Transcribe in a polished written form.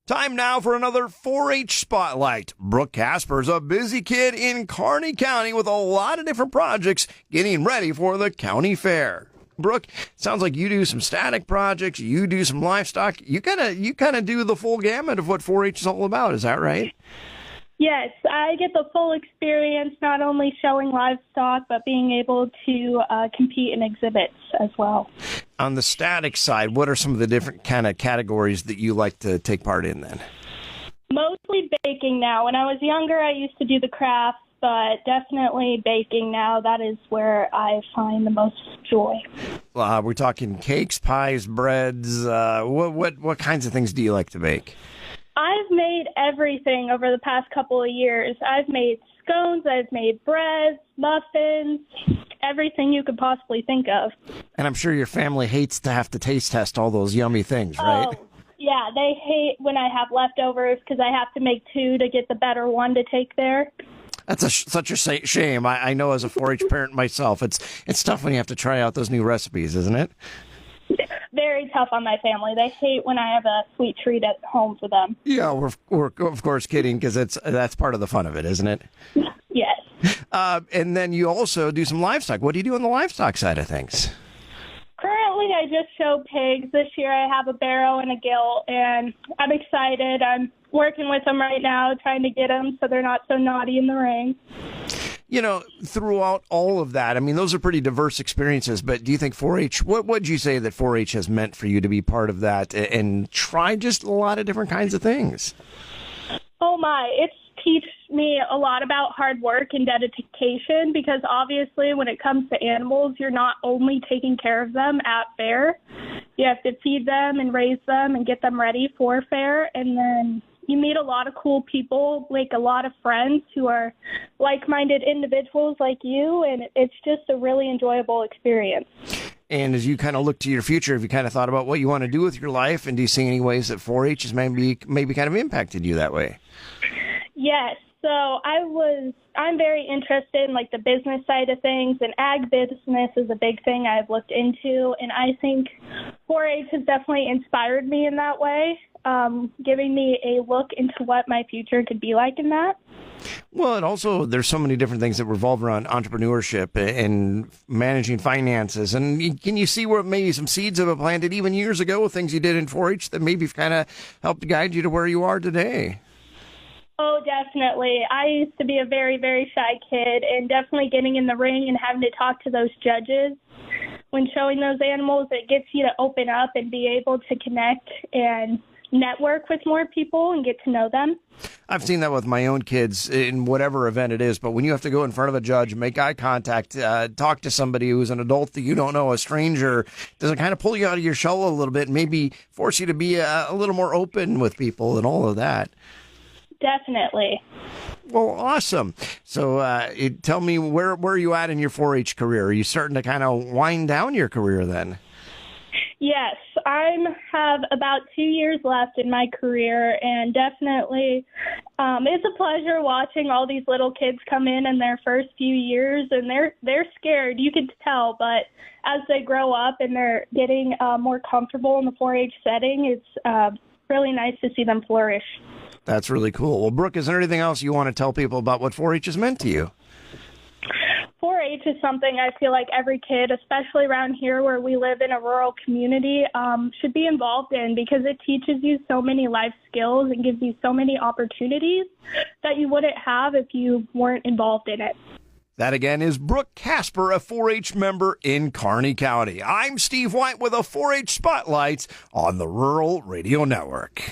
Time now for another 4-H Spotlight. Brooke Casper is a busy kid in Kearney County with a lot of different projects getting ready for the county fair. Brooke, sounds like you do some static projects, you do some livestock. You kind of do the full gamut of what 4-H is all about. Is that right? Yes, I get the full experience, not only showing livestock, but being able to compete in exhibits as well. On the static side, what are some of the different kind of categories that you like to take part in then? Mostly baking now. When I was younger, I used to do the crafts, but definitely baking now. That is where I find the most joy. We're talking cakes, pies, breads. What kinds of things do you like to bake? I've made everything over the past couple of years. I've made scones, I've made breads, muffins, everything you could possibly think of. And I'm sure your family hates to have to taste test all those yummy things, right? Oh, yeah, they hate when I have leftovers because I have to make two to get the better one to take there. That's such a shame. I know as a 4-H parent myself, it's tough when you have to try out those new recipes, isn't it? Very tough on my family. They hate when I have a sweet treat at home for them. Yeah, we're of course kidding because that's part of the fun of it, isn't it? Yes. And then you also do some livestock. What do you do on the livestock side of things? Currently, I just show pigs. This year I have a barrow and a gilt, and I'm excited. I'm working with them right now, trying to get them so they're not so naughty in the ring. You know, throughout all of that, I mean, those are pretty diverse experiences, but do you think 4-H, what would you say that 4-H has meant for you to be part of that and try just a lot of different kinds of things? Oh my, it's teach me a lot about hard work and dedication because obviously when it comes to animals, you're not only taking care of them at fair. You have to feed them and raise them and get them ready for fair, and then you meet a lot of cool people, like a lot of friends who are like-minded individuals like you, and it's just a really enjoyable experience. And as you kind of look to your future, have you kind of thought about what you want to do with your life, and do you see any ways that 4-H has maybe kind of impacted you that way? Yes. So I'm very interested in like the business side of things, and ag business is a big thing I've looked into, and I think 4-H has definitely inspired me in that way, giving me a look into what my future could be like in that. Well, and also there's so many different things that revolve around entrepreneurship and managing finances. And can you see where maybe some seeds have been planted even years ago with things you did in 4-H that maybe kind of helped guide you to where you are today? Oh, definitely. I used to be a very, very shy kid, and definitely getting in the ring and having to talk to those judges when showing those animals, it gets you to open up and be able to connect and network with more people and get to know them. I've seen that with my own kids in whatever event it is, but when you have to go in front of a judge, make eye contact, talk to somebody who's an adult that you don't know, a stranger, does it kind of pull you out of your shell a little bit and maybe force you to be a little more open with people and all of that? Definitely. Well, awesome. So tell me, where are you at in your 4-H career? Are you starting to kind of wind down your career then? Yes, I have about 2 years left in my career, and definitely it's a pleasure watching all these little kids come in their first few years, and they're scared, you can tell, but as they grow up and they're getting more comfortable in the 4-H setting, it's really nice to see them flourish. That's really cool. Well, Brooke, is there anything else you want to tell people about what 4-H has meant to you? 4-H is something I feel like every kid, especially around here where we live in a rural community, should be involved in because it teaches you so many life skills and gives you so many opportunities that you wouldn't have if you weren't involved in it. That again is Brooke Casper, a 4-H member in Kearney County. I'm Steve White with a 4-H Spotlights on the Rural Radio Network.